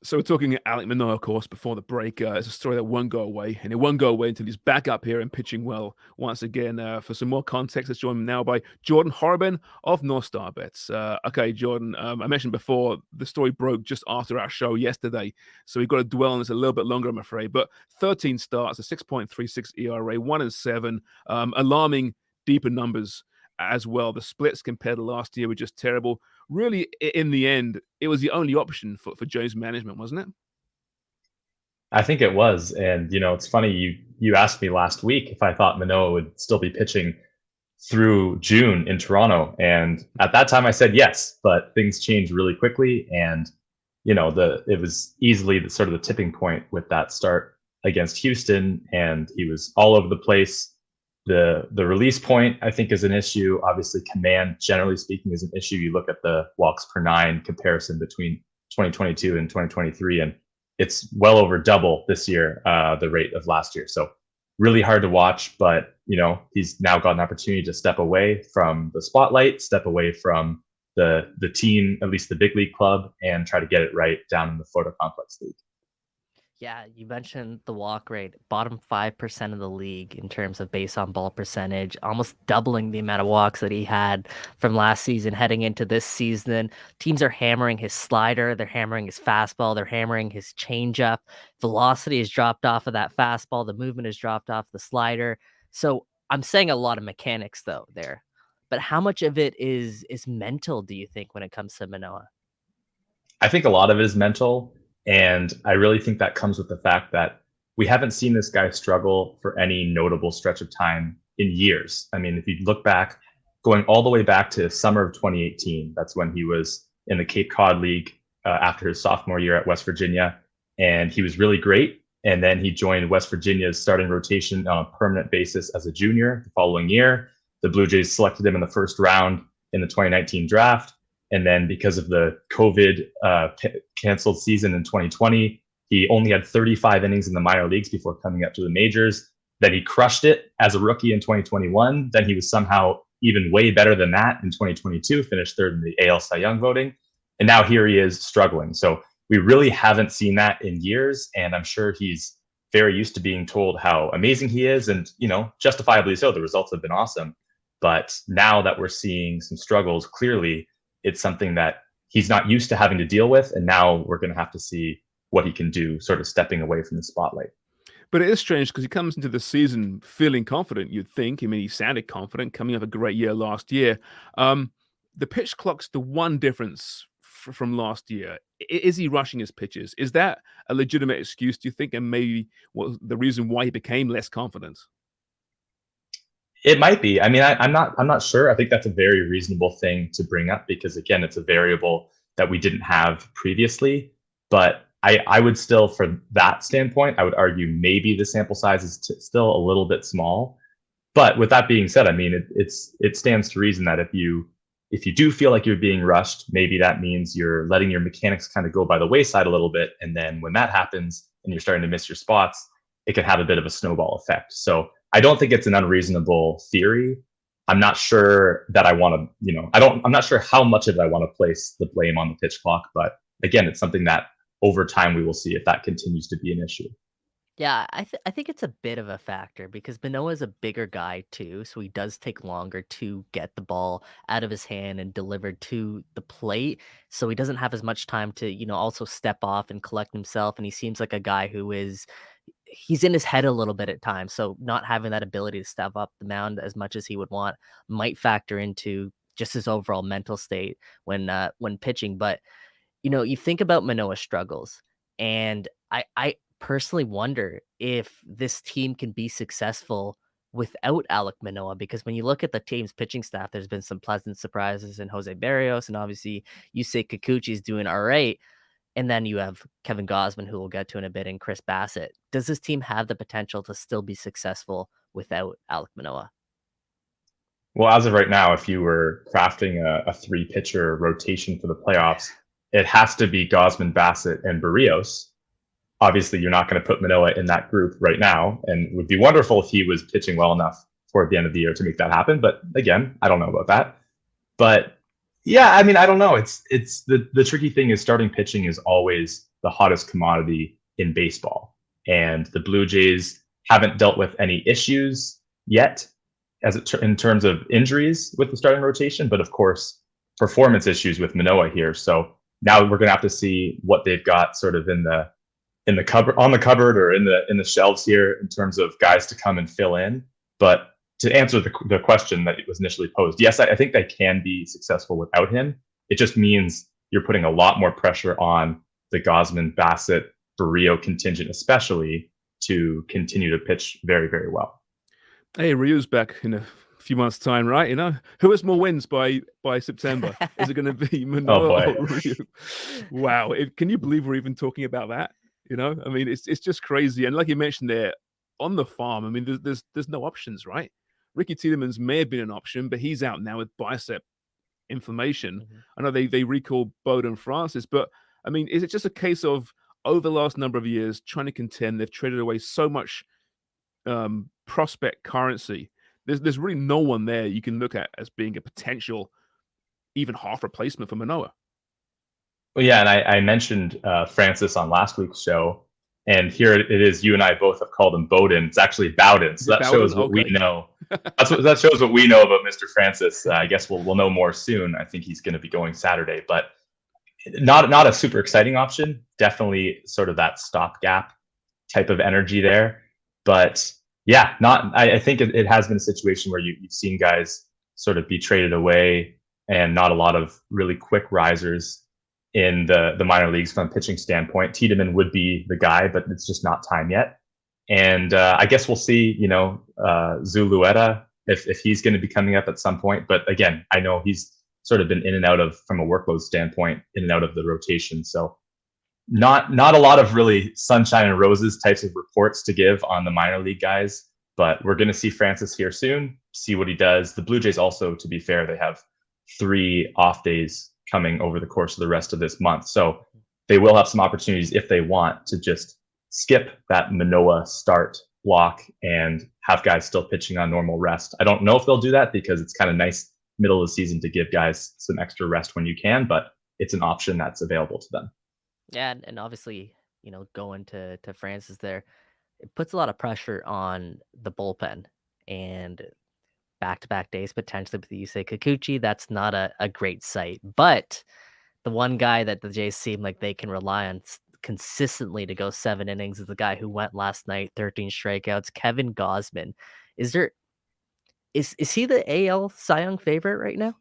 So we're talking Alek Manoah, of course, before the break. It's a story that won't go away, and it won't go away until he's back up here and pitching well once again. For some more context, let's join him now by Jordan Horrobin of NorthStar Bets. Okay, Jordan, I mentioned before the story broke just after our show yesterday, so we've got to dwell on this a little bit longer, I'm afraid. But 13 starts, a 6.36 ERA, 1-7, alarming deeper numbers as well. The splits compared to last year were just terrible. Really, in the end, it was the only option for Jones management, wasn't it? I think it was. And it's funny, you asked me last week if I thought Manoah would still be pitching through June in Toronto. And at that time I said yes, but things changed really quickly. And it was easily the sort of the tipping point with that start against Houston, and he was all over the place. The release point, I think, is an issue. Obviously, command, generally speaking, is an issue. You look at the walks per nine comparison between 2022 and 2023, and it's well over double this year, the rate of last year. So really hard to watch, but he's now got an opportunity to step away from the spotlight, step away from the team, at least the big league club, and try to get it right down in the Florida Complex League. Yeah, you mentioned the walk rate, bottom 5% of the league in terms of base on ball percentage, almost doubling the amount of walks that he had from last season heading into this season. Teams are hammering his slider, they're hammering his fastball, they're hammering his changeup. Velocity has dropped off of that fastball, the movement has dropped off the slider. So I'm saying a lot of mechanics though there. But how much of it is mental, do you think, when it comes to Manoah? I think a lot of it is mental. And I really think that comes with the fact that we haven't seen this guy struggle for any notable stretch of time in years. I mean, if you look back, going all the way back to summer of 2018, that's when he was in the Cape Cod League after his sophomore year at West Virginia. And he was really great. And then he joined West Virginia's starting rotation on a permanent basis as a junior the following year. The Blue Jays selected him in the first round in the 2019 draft. And then because of the COVID canceled season in 2020, he only had 35 innings in the minor leagues before coming up to the majors. Then he crushed it as a rookie in 2021. Then he was somehow even way better than that in 2022, finished third in the AL Cy Young voting. And now here he is struggling. So we really haven't seen that in years. And I'm sure he's very used to being told how amazing he is. And, justifiably so, the results have been awesome. But now that we're seeing some struggles, clearly, it's something that he's not used to having to deal with. And now we're going to have to see what he can do, sort of stepping away from the spotlight. But it is strange because he comes into the season feeling confident, you'd think. I mean, he sounded confident coming off a great year last year. The pitch clock's the one difference from last year. Is he rushing his pitches? Is that a legitimate excuse, do you think? And maybe the reason why he became less confident? It might be. I mean, I'm not sure. I think that's a very reasonable thing to bring up because, again, it's a variable that we didn't have previously. But I would still, for that standpoint, I would argue maybe the sample size is still a little bit small. But with that being said, I mean, it stands to reason that if you do feel like you're being rushed, maybe that means you're letting your mechanics kind of go by the wayside a little bit. And then when that happens and you're starting to miss your spots, it can have a bit of a snowball effect. So I don't think it's an unreasonable theory. I'm not sure that I want to, I'm not sure how much of it I want to place the blame on the pitch clock. But again, it's something that over time we will see if that continues to be an issue. Yeah, I think it's a bit of a factor because Manoah is a bigger guy too, so he does take longer to get the ball out of his hand and delivered to the plate. So he doesn't have as much time to, also step off and collect himself. And he seems like a guy who he's in his head a little bit at times. So not having that ability to step up the mound as much as he would want might factor into just his overall mental state when pitching. But you think about Manoah's struggles, and I personally wonder if this team can be successful without Alek Manoah, because when you look at the team's pitching staff, there's been some pleasant surprises in Jose Barrios, and obviously you say Kikuchi's doing all right. And then you have Kevin Gausman, who we'll get to in a bit, and Chris Bassett. Does this team have the potential to still be successful without Alek Manoah? Well, as of right now, if you were crafting a three-pitcher rotation for the playoffs, it has to be Gausman, Bassett, and Barrios. Obviously, you're not going to put Manoah in that group right now, and it would be wonderful if he was pitching well enough toward the end of the year to make that happen. But again, I don't know about that. But yeah, I mean, I don't know. It's the tricky thing is starting pitching is always the hottest commodity in baseball. And the Blue Jays haven't dealt with any issues yet in terms of injuries with the starting rotation, but of course, performance issues with Manoah here. So now we're going to have to see what they've got sort of in the cupboard or in the shelves here in terms of guys to come and fill in. But to answer the question that was initially posed, yes, I think they can be successful without him. It just means you're putting a lot more pressure on the Gausman, Bassett, Barrio contingent, especially, to continue to pitch very, very well. Hey, Ryu's back in a few months' time, right? Who has more wins by September? Is it going to be Manoah or Ryu? Wow, can you believe we're even talking about that? I mean, it's just crazy. And like you mentioned there, on the farm, I mean, there's no options, right? Ricky Tiedemanns may have been an option, but he's out now with bicep inflammation. Mhm. I know they recalled Bowden Francis, but I mean, is it just a case of over the last number of years trying to contend? They've traded away so much prospect currency. There's really no one there you can look at as being a potential even half replacement for Manoah. Well, yeah, and I mentioned Francis on last week's show, and here it is. You and I both have called him Bowden. It's actually Bowden, so that shows what we know. That shows what we know about Mr. Francis. I guess we'll know more soon. I think he's going to be going Saturday, but not a super exciting option. Definitely sort of that stopgap type of energy there. But yeah, I think it has been a situation where you've seen guys sort of be traded away and not a lot of really quick risers in the minor leagues from a pitching standpoint. Tiedemann would be the guy, but it's just not time yet. And I guess we'll see, Zulueta, if he's going to be coming up at some point. But again, I know he's sort of been in and out of, from a workload standpoint, in and out of the rotation. So not a lot of really sunshine and roses types of reports to give on the minor league guys. But we're going to see Francis here soon, see what he does. The Blue Jays also, to be fair, they have 3 off days coming over the course of the rest of this month. So they will have some opportunities if they want to just skip that Manoah start block and have guys still pitching on normal rest. I don't know if they'll do that because it's kind of nice middle of the season to give guys some extra rest when you can, but it's an option that's available to them. Yeah, and obviously, going to Francis there, it puts a lot of pressure on the bullpen and back-to-back days potentially with the Yusei Kikuchi. That's not a great sight. But the one guy that the Jays seem like they can rely on consistently to go 7 innings is the guy who went last night, 13 strikeouts, Kevin Gausman. Is he the AL Cy Young favorite right now?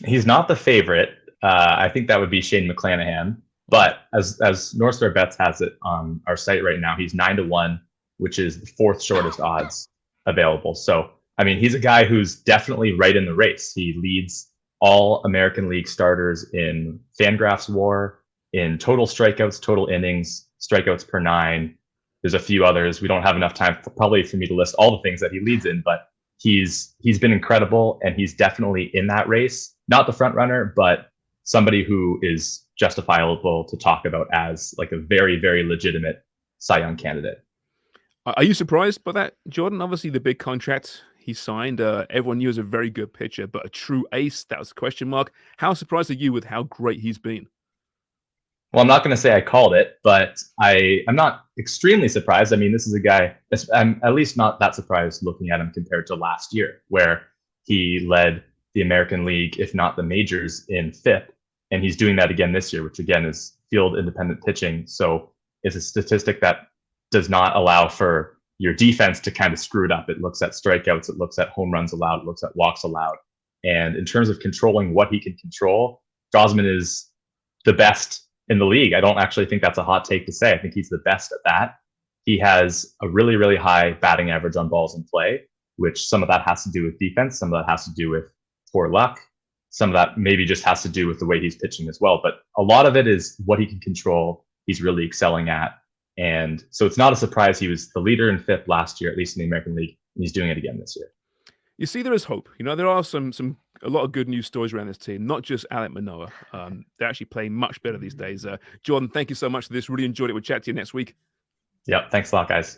He's not the favorite. I think that would be Shane McClanahan. But as NorthStar Bets has it on our site right now, he's 9-1, which is the 4th shortest odds available. So, I mean, he's a guy who's definitely right in the race. He leads all American League starters in Fangraphs WAR, in total strikeouts, total innings, strikeouts per 9. There's a few others. We don't have enough time probably for me to list all the things that he leads in, but he's been incredible, and he's definitely in that race. Not the front runner, but somebody who is justifiable to talk about as like a very, very legitimate Cy Young candidate. Are you surprised by that, Jordan? Obviously, the big contract he signed, everyone knew he was a very good pitcher, but a true ace, that was a question mark. How surprised are you with how great he's been? Well, I'm not going to say I called it, but I'm not extremely surprised. I mean, this is a guy, I'm at least not that surprised looking at him compared to last year, where he led the American League, if not the majors, in FIP. And he's doing that again this year, which again is field independent pitching. So it's a statistic that does not allow for your defense to kind of screw it up. It looks at strikeouts, it looks at home runs allowed, it looks at walks allowed. And in terms of controlling what he can control, Gausman is the best in the league. I don't actually think that's a hot take to say. I think he's the best at that. He has a really, really high batting average on balls in play, which some of that has to do with defense, some of that has to do with poor luck. Some of that maybe just has to do with the way he's pitching as well. But a lot of it is what he can control. He's really excelling at. And so it's not a surprise he was the leader in FIP last year, at least in the American League, and he's doing it again this year. You see, there is hope. There are a lot of good news stories around this team, not just Alek Manoah. They're actually playing much better these days. Jordan, thank you so much for this. Really enjoyed it. We'll chat to you next week. Yep. Thanks a lot, guys.